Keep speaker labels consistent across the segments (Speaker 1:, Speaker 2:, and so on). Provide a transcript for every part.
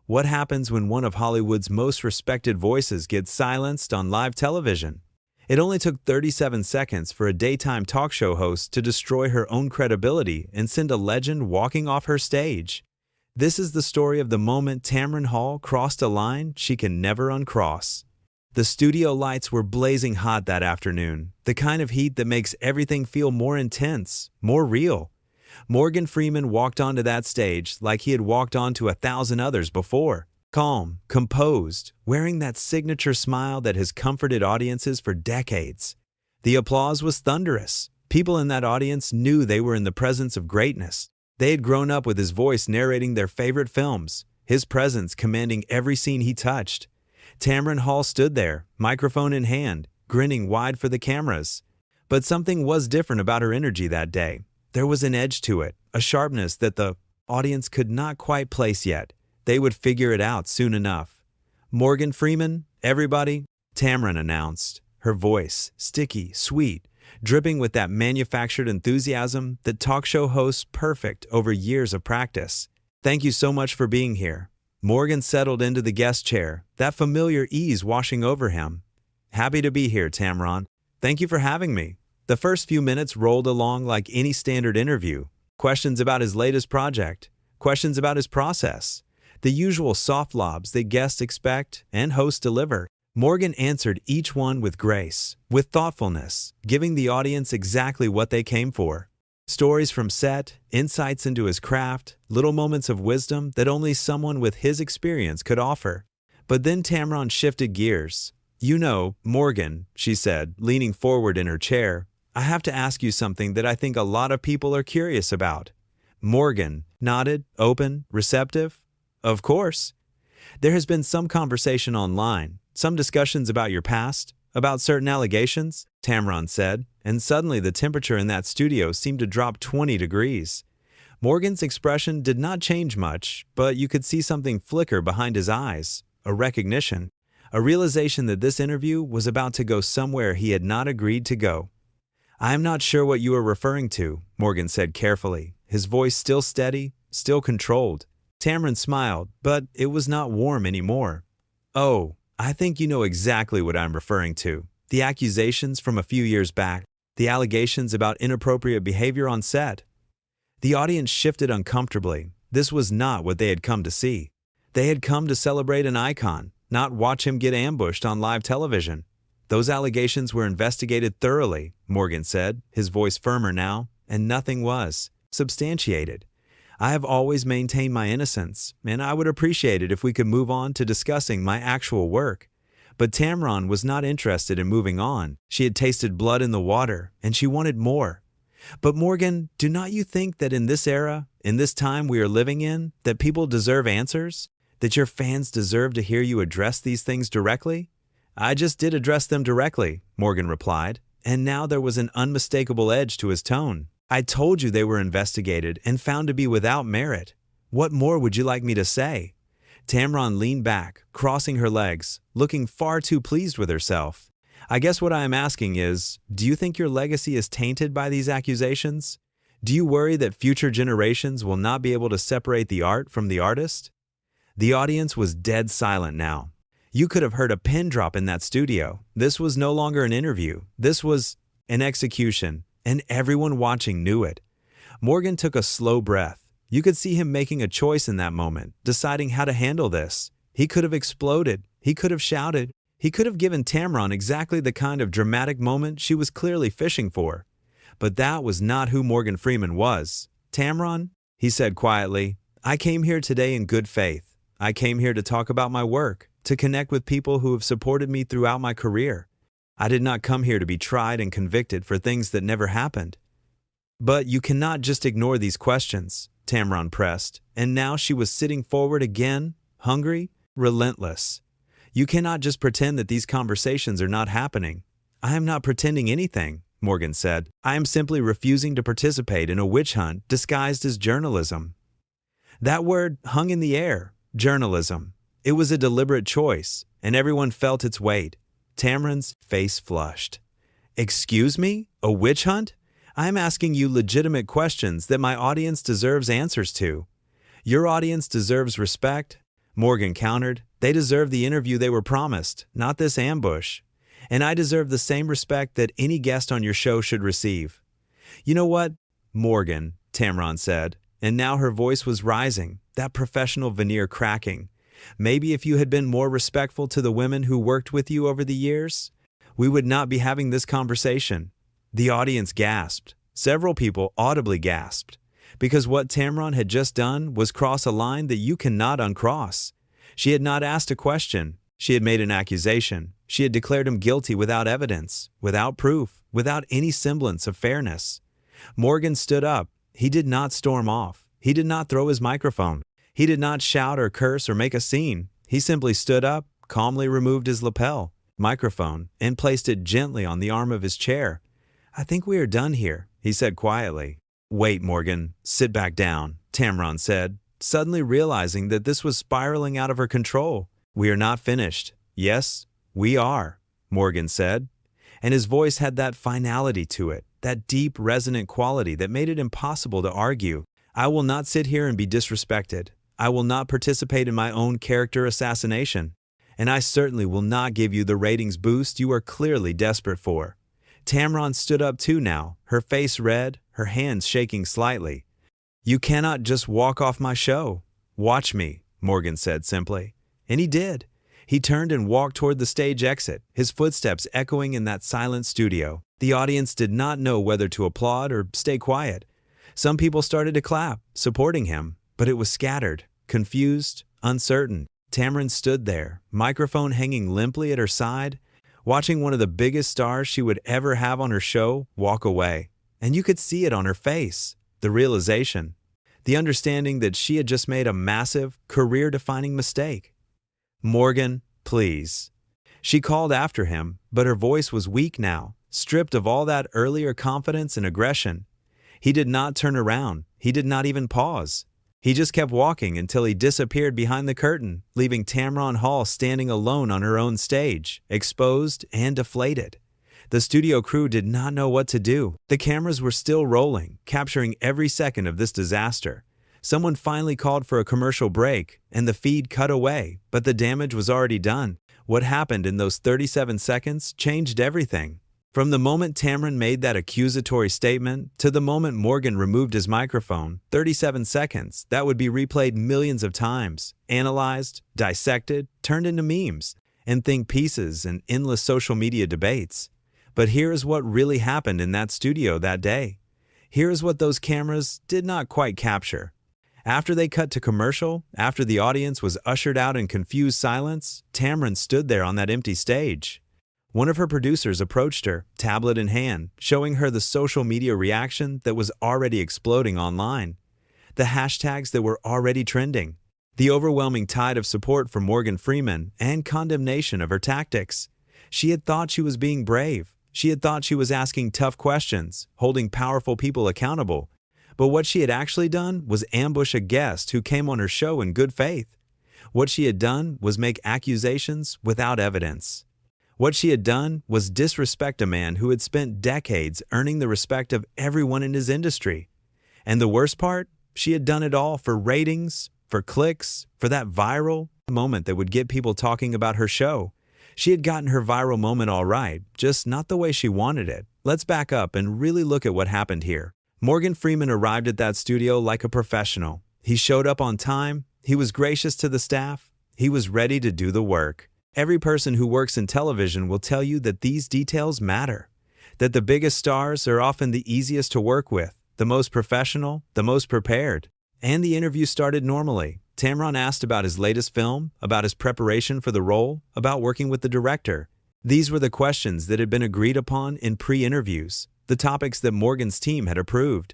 Speaker 1: What happens when one of Hollywood's most respected voices gets silenced on live television? It only took 37 seconds for a daytime talk show host to destroy her own credibility and send a legend walking off her stage. This is the story of the moment Tamron Hall crossed a line she can never uncross. The studio lights were blazing hot that afternoon, the kind of heat that makes everything feel more intense, more real. Morgan Freeman walked onto that stage like he had walked onto 1,000 others before. Calm, composed, wearing that signature smile that has comforted audiences for decades. The applause was thunderous. People in that audience knew they were in the presence of greatness. They had grown up with his voice narrating their favorite films, his presence commanding every scene he touched. Tamron Hall stood there, microphone in hand, grinning wide for the cameras. But something was different about her energy that day. There was an edge to it, a sharpness that the audience could not quite place yet. They would figure it out soon enough. "Morgan Freeman, everybody," Tamron announced, her voice sticky, sweet, dripping with that manufactured enthusiasm that talk show hosts perfect over years of practice. "Thank you so much for being here." Morgan settled into the guest chair, that familiar ease washing over him. "Happy to be here, Tamron. Thank you for having me." The first few minutes rolled along like any standard interview. Questions about his latest project, questions about his process, the usual soft lobs that guests expect and hosts deliver. Morgan answered each one with grace, with thoughtfulness, giving the audience exactly what they came for. Stories from set, insights into his craft, little moments of wisdom that only someone with his experience could offer. But then Tamron shifted gears. "You know, Morgan," she said, leaning forward in her chair, "I have to ask you something that I think a lot of people are curious about." Morgan nodded, open, receptive. "Of course." "There has been some conversation online, some discussions about your past, about certain allegations," Tamron said, and suddenly the temperature in that studio seemed to drop 20 degrees. Morgan's expression did not change much, but you could see something flicker behind his eyes, a recognition, a realization that this interview was about to go somewhere he had not agreed to go. "I am not sure what you are referring to," Morgan said carefully, his voice still steady, still controlled. Tamron smiled, but it was not warm anymore. "Oh, I think you know exactly what I'm referring to. The accusations from a few years back, the allegations about inappropriate behavior on set." The audience shifted uncomfortably. This was not what they had come to see. They had come to celebrate an icon, not watch him get ambushed on live television. "Those allegations were investigated thoroughly," Morgan said, his voice firmer now, "and nothing was substantiated. I have always maintained my innocence, and I would appreciate it if we could move on to discussing my actual work." But Tamron was not interested in moving on. She had tasted blood in the water, and she wanted more. "But Morgan, do not you think that in this era, in this time we are living in, that people deserve answers? That your fans deserve to hear you address these things directly?" "I just did address them directly," Morgan replied, and now there was an unmistakable edge to his tone. "I told you they were investigated and found to be without merit. What more would you like me to say?" Tamron leaned back, crossing her legs, looking far too pleased with herself. "I guess what I am asking is, do you think your legacy is tainted by these accusations? Do you worry that future generations will not be able to separate the art from the artist?" The audience was dead silent now. You could have heard a pin drop in that studio. This was no longer an interview. This was an execution, and everyone watching knew it. Morgan took a slow breath. You could see him making a choice in that moment, deciding how to handle this. He could have exploded. He could have shouted. He could have given Tamron exactly the kind of dramatic moment she was clearly fishing for. But that was not who Morgan Freeman was. "Tamron," he said quietly, "I came here today in good faith. I came here to talk about my work, to connect with people who have supported me throughout my career. I did not come here to be tried and convicted for things that never happened." "But you cannot just ignore these questions," Tamron pressed, and now she was sitting forward again, hungry, relentless. "You cannot just pretend that these conversations are not happening." "I am not pretending anything," Morgan said. "I am simply refusing to participate in a witch hunt disguised as journalism." That word hung in the air, journalism. It was a deliberate choice, and everyone felt its weight. Tamron's face flushed. "Excuse me? A witch hunt? I am asking you legitimate questions that my audience deserves answers to. Your audience deserves respect. Morgan countered. They deserve the interview they were promised, not this ambush. And I deserve the same respect that any guest on your show should receive. You know what? Morgan, Tamron said, and now her voice was rising, that professional veneer cracking. Maybe if you had been more respectful to the women who worked with you over the years, we would not be having this conversation. The audience gasped. Several people audibly gasped, because what Tamron had just done was cross a line that you cannot uncross. She had not asked a question. She had made an accusation. She had declared him guilty without evidence, without proof, without any semblance of fairness. Morgan stood up. He did not storm off. He did not throw his microphone. He did not shout or curse or make a scene. He simply stood up, calmly removed his lapel microphone, and placed it gently on the arm of his chair. I think we are done here, he said quietly. Wait, Morgan, sit back down, Tamron said, suddenly realizing that this was spiraling out of her control. We are not finished. Yes, we are, Morgan said. And his voice had that finality to it, that deep, resonant quality that made it impossible to argue. I will not sit here and be disrespected. I will not participate in my own character assassination. And I certainly will not give you the ratings boost you are clearly desperate for. Tamron stood up too now, her face red, her hands shaking slightly. You cannot just walk off my show. Watch me, Morgan said simply. And he did. He turned and walked toward the stage exit, his footsteps echoing in that silent studio. The audience did not know whether to applaud or stay quiet. Some people started to clap, supporting him, but it was scattered, confused, uncertain. Tamron stood there, microphone hanging limply at her side, watching one of the biggest stars she would ever have on her show walk away. And you could see it on her face, the realization, the understanding that she had just made a massive, career-defining mistake. Morgan, please. She called after him, but her voice was weak now, stripped of all that earlier confidence and aggression. He did not turn around. He did not even pause. He just kept walking until he disappeared behind the curtain, leaving Tamron Hall standing alone on her own stage, exposed and deflated. The studio crew did not know what to do. The cameras were still rolling, capturing every second of this disaster. Someone finally called for a commercial break, and the feed cut away, but the damage was already done. What happened in those 37 seconds changed everything. From the moment Tamron made that accusatory statement to the moment Morgan removed his microphone, 37 seconds, that would be replayed millions of times, analyzed, dissected, turned into memes, and think pieces and endless social media debates. But here is what really happened in that studio that day. Here is what those cameras did not quite capture. After they cut to commercial, after the audience was ushered out in confused silence, Tamron stood there on that empty stage. One of her producers approached her, tablet in hand, showing her the social media reaction that was already exploding online, the hashtags that were already trending, the overwhelming tide of support for Morgan Freeman and condemnation of her tactics. She had thought she was being brave. She had thought she was asking tough questions, holding powerful people accountable. But what she had actually done was ambush a guest who came on her show in good faith. What she had done was make accusations without evidence. What she had done was disrespect a man who had spent decades earning the respect of everyone in his industry. And the worst part, she had done it all for ratings, for clicks, for that viral moment that would get people talking about her show. She had gotten her viral moment all right, just not the way she wanted it. Let's back up and really look at what happened here. Morgan Freeman arrived at that studio like a professional. He showed up on time. He was gracious to the staff. He was ready to do the work. Every person who works in television will tell you that these details matter, that the biggest stars are often the easiest to work with, the most professional, the most prepared. And the interview started normally. Tamron asked about his latest film, about his preparation for the role, about working with the director. These were the questions that had been agreed upon in pre-interviews, the topics that Morgan's team had approved.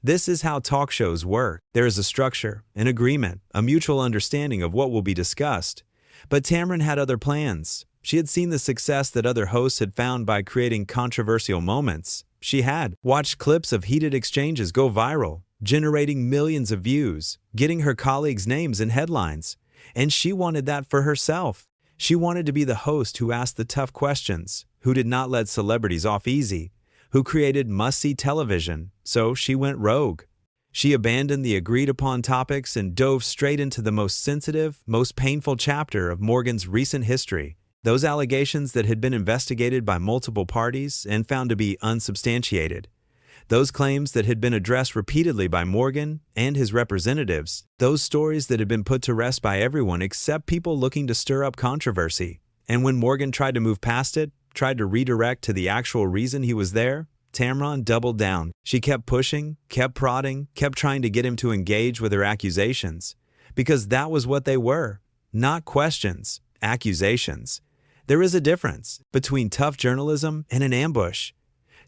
Speaker 1: This is how talk shows work. There is a structure, an agreement, a mutual understanding of what will be discussed. But Tamron had other plans. She had seen the success that other hosts had found by creating controversial moments. She had watched clips of heated exchanges go viral, generating millions of views, getting her colleagues' names in headlines. And she wanted that for herself. She wanted to be the host who asked the tough questions, who did not let celebrities off easy, who created must-see television. So she went rogue. She abandoned the agreed-upon topics and dove straight into the most sensitive, most painful chapter of Morgan's recent history. Those allegations that had been investigated by multiple parties and found to be unsubstantiated. Those claims that had been addressed repeatedly by Morgan and his representatives. Those stories that had been put to rest by everyone except people looking to stir up controversy. And when Morgan tried to move past it, tried to redirect to the actual reason he was there, Tamron doubled down. She kept pushing, kept prodding, kept trying to get him to engage with her accusations. Because that was what they were. Not questions, accusations. There is a difference between tough journalism and an ambush.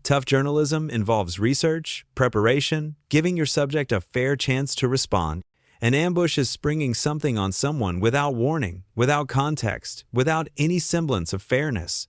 Speaker 1: Tough journalism involves research, preparation, giving your subject a fair chance to respond. An ambush is springing something on someone without warning, without context, without any semblance of fairness.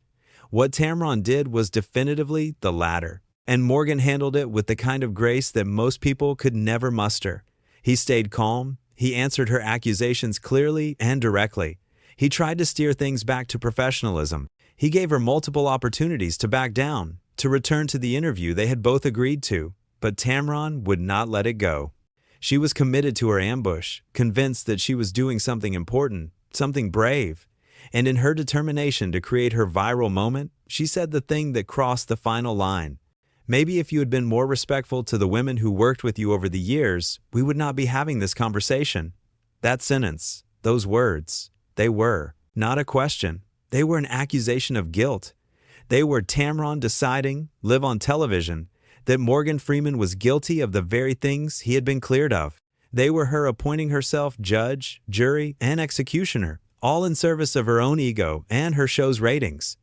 Speaker 1: What Tamron did was definitively the latter, and Morgan handled it with the kind of grace that most people could never muster. He stayed calm, he answered her accusations clearly and directly. He tried to steer things back to professionalism. He gave her multiple opportunities to back down, to return to the interview they had both agreed to, but Tamron would not let it go. She was committed to her ambush, convinced that she was doing something important, something brave, and in her determination to create her viral moment, she said the thing that crossed the final line. Maybe if you had been more respectful to the women who worked with you over the years, we would not be having this conversation. That sentence, those words, they were not a question. They were an accusation of guilt. They were Tamron deciding, live on television, that Morgan Freeman was guilty of the very things he had been cleared of. They were her appointing herself judge, jury, and executioner, all in service of her own ego and her show's ratings.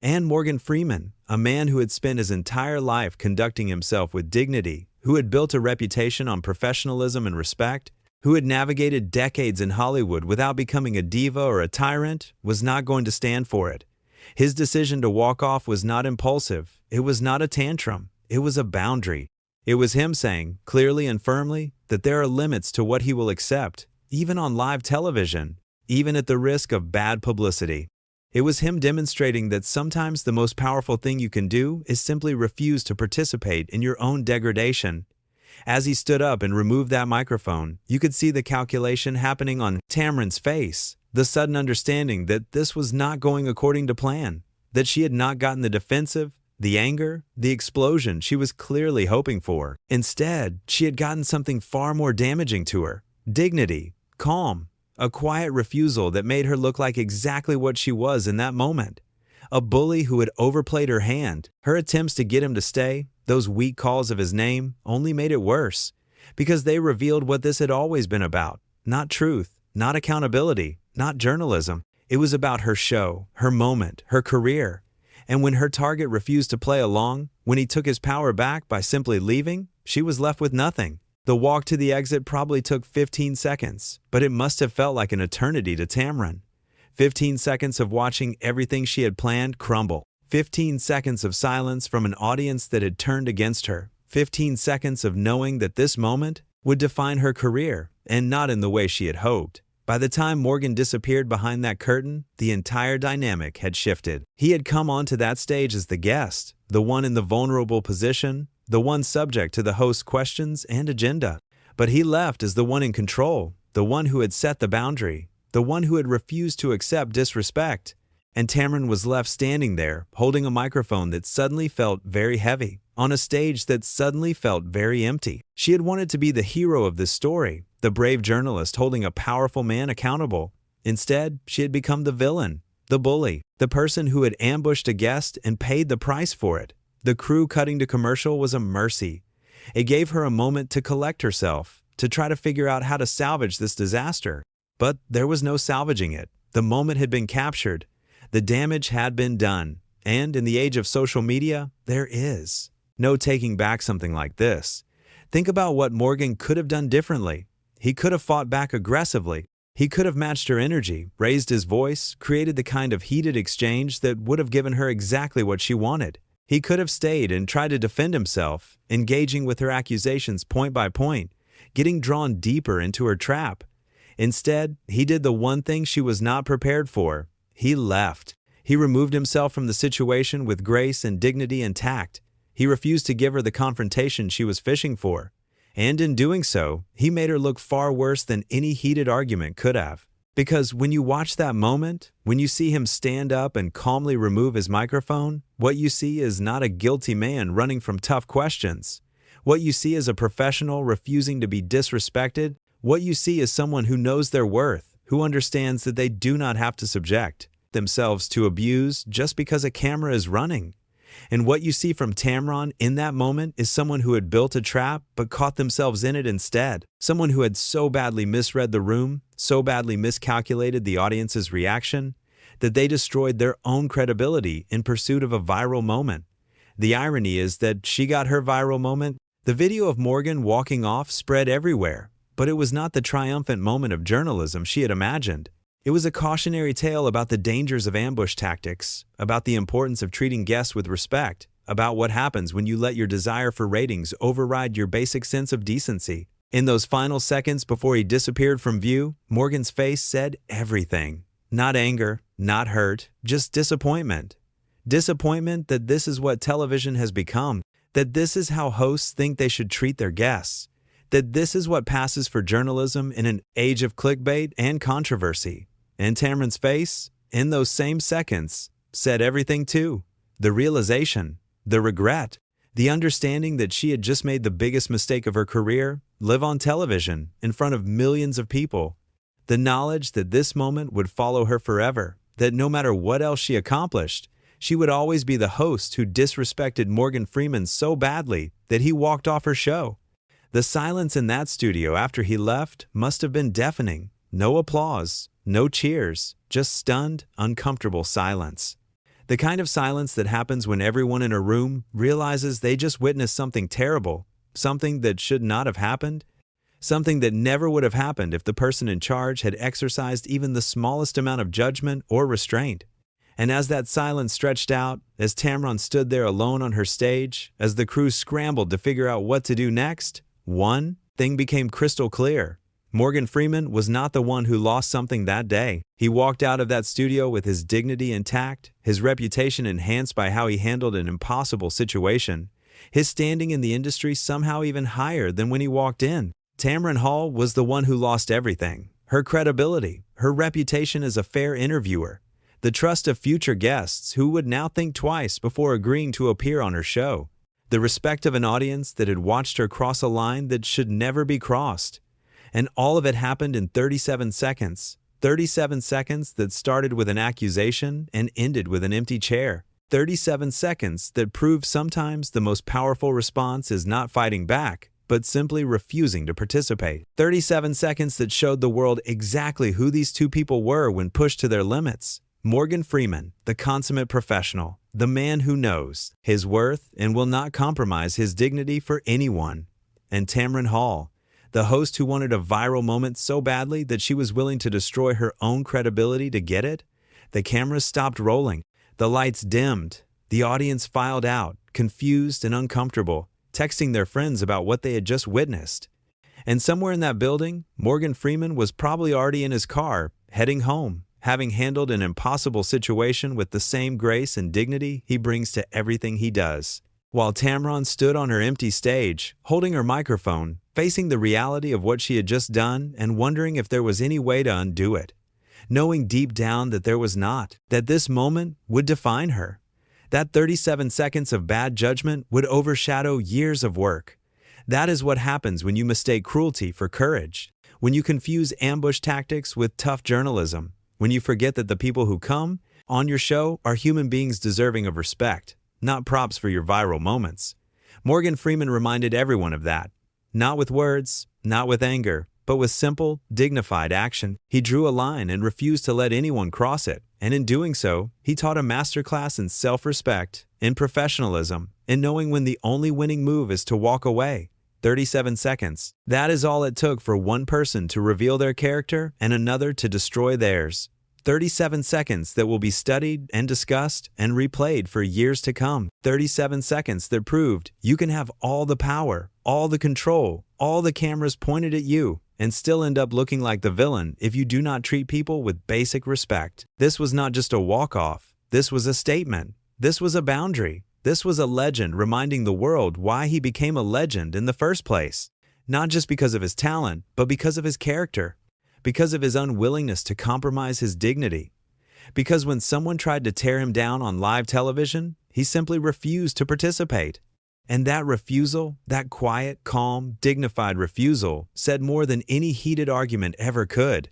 Speaker 1: And Morgan Freeman, a man who had spent his entire life conducting himself with dignity, who had built a reputation on professionalism and respect, who had navigated decades in Hollywood without becoming a diva or a tyrant, was not going to stand for it. His decision to walk off was not impulsive. It was not a tantrum. It was a boundary. It was him saying, clearly and firmly, that there are limits to what he will accept, even on live television, even at the risk of bad publicity. It was him demonstrating that sometimes the most powerful thing you can do is simply refuse to participate in your own degradation. As he stood up and removed that microphone, you could see the calculation happening on Tamron's face. The sudden understanding that this was not going according to plan, that she had not gotten the defensive, the anger, the explosion she was clearly hoping for. Instead, she had gotten something far more damaging to her. Dignity, calm, a quiet refusal that made her look like exactly what she was in that moment. A bully who had overplayed her hand. Her attempts to get him to stay, those weak calls of his name, only made it worse, because they revealed what this had always been about. Not truth, not accountability, not journalism. It was about her show, her moment, her career. And when her target refused to play along, when he took his power back by simply leaving, she was left with nothing. The walk to the exit probably took 15 seconds, but it must have felt like an eternity to Tamron. 15 seconds of watching everything she had planned crumble. 15 seconds of silence from an audience that had turned against her. 15 seconds of knowing that this moment would define her career, and not in the way she had hoped. By the time Morgan disappeared behind that curtain, the entire dynamic had shifted. He had come onto that stage as the guest, the one in the vulnerable position, the one subject to the host's questions and agenda. But he left as the one in control, the one who had set the boundary, the one who had refused to accept disrespect. And Tamron was left standing there, holding a microphone that suddenly felt very heavy, on a stage that suddenly felt very empty. She had wanted to be the hero of this story, the brave journalist holding a powerful man accountable. Instead, she had become the villain, the bully, the person who had ambushed a guest and paid the price for it. The crew cutting to commercial was a mercy. It gave her a moment to collect herself, to try to figure out how to salvage this disaster. But there was no salvaging it. The moment had been captured. The damage had been done. And in the age of social media, there is no taking back something like this. Think about what Morgan could have done differently. He could have fought back aggressively. He could have matched her energy, raised his voice, created the kind of heated exchange that would have given her exactly what she wanted. He could have stayed and tried to defend himself, engaging with her accusations point by point, getting drawn deeper into her trap. Instead, he did the one thing she was not prepared for. He left. He removed himself from the situation with grace and dignity and tact. He refused to give her the confrontation she was fishing for. And in doing so, he made her look far worse than any heated argument could have. Because when you watch that moment, when you see him stand up and calmly remove his microphone, what you see is not a guilty man running from tough questions. What you see is a professional refusing to be disrespected. What you see is someone who knows their worth, who understands that they do not have to subject themselves to abuse just because a camera is running. And what you see from Tamron in that moment is someone who had built a trap but caught themselves in it instead. Someone who had so badly misread the room, so badly miscalculated the audience's reaction, that they destroyed their own credibility in pursuit of a viral moment. The irony is that she got her viral moment. The video of Morgan walking off spread everywhere, but it was not the triumphant moment of journalism she had imagined. It was a cautionary tale about the dangers of ambush tactics, about the importance of treating guests with respect, about what happens when you let your desire for ratings override your basic sense of decency. In those final seconds before he disappeared from view, Morgan's face said everything. Not anger, not hurt, just disappointment. Disappointment that this is what television has become, that this is how hosts think they should treat their guests, that this is what passes for journalism in an age of clickbait and controversy. And Tamron's face, in those same seconds, said everything too. The realization, the regret, the understanding that she had just made the biggest mistake of her career, live on television, in front of millions of people. The knowledge that this moment would follow her forever, that no matter what else she accomplished, she would always be the host who disrespected Morgan Freeman so badly that he walked off her show. The silence in that studio after he left must have been deafening. No applause, no cheers, just stunned, uncomfortable silence. The kind of silence that happens when everyone in a room realizes they just witnessed something terrible, something that should not have happened, something that never would have happened if the person in charge had exercised even the smallest amount of judgment or restraint. And as that silence stretched out, as Tamron stood there alone on her stage, as the crew scrambled to figure out what to do next, one thing became crystal clear. Morgan Freeman was not the one who lost something that day. He walked out of that studio with his dignity intact, his reputation enhanced by how he handled an impossible situation, his standing in the industry somehow even higher than when he walked in. Tamron Hall was the one who lost everything. Her credibility, her reputation as a fair interviewer, the trust of future guests who would now think twice before agreeing to appear on her show, the respect of an audience that had watched her cross a line that should never be crossed. And all of it happened in 37 seconds. 37 seconds that started with an accusation and ended with an empty chair. 37 seconds that proved sometimes the most powerful response is not fighting back, but simply refusing to participate. 37 seconds that showed the world exactly who these two people were when pushed to their limits. Morgan Freeman, the consummate professional, the man who knows his worth and will not compromise his dignity for anyone. And Tamron Hall, the host who wanted a viral moment so badly that she was willing to destroy her own credibility to get it. The cameras stopped rolling, the lights dimmed, the audience filed out, confused and uncomfortable, texting their friends about what they had just witnessed. And somewhere in that building, Morgan Freeman was probably already in his car, heading home, having handled an impossible situation with the same grace and dignity he brings to everything he does. While Tamron stood on her empty stage, holding her microphone, facing the reality of what she had just done and wondering if there was any way to undo it, knowing deep down that there was not, that this moment would define her. That 37 seconds of bad judgment would overshadow years of work. That is what happens when you mistake cruelty for courage, when you confuse ambush tactics with tough journalism, when you forget that the people who come on your show are human beings deserving of respect, not props for your viral moments. Morgan Freeman reminded everyone of that. Not with words, not with anger, but with simple, dignified action. He drew a line and refused to let anyone cross it. And in doing so, he taught a masterclass in self-respect, in professionalism, in knowing when the only winning move is to walk away. 37 seconds. That is all it took for one person to reveal their character and another to destroy theirs. 37 seconds that will be studied and discussed and replayed for years to come. 37 seconds that proved you can have all the power, all the control, all the cameras pointed at you, and still end up looking like the villain if you do not treat people with basic respect. This was not just a walk-off. This was a statement. This was a boundary. This was a legend reminding the world why he became a legend in the first place. not just because of his talent, but because of his character, because of his unwillingness to compromise his dignity. Because when someone tried to tear him down on live television, he simply refused to participate. And that refusal, that quiet, calm, dignified refusal, said more than any heated argument ever could.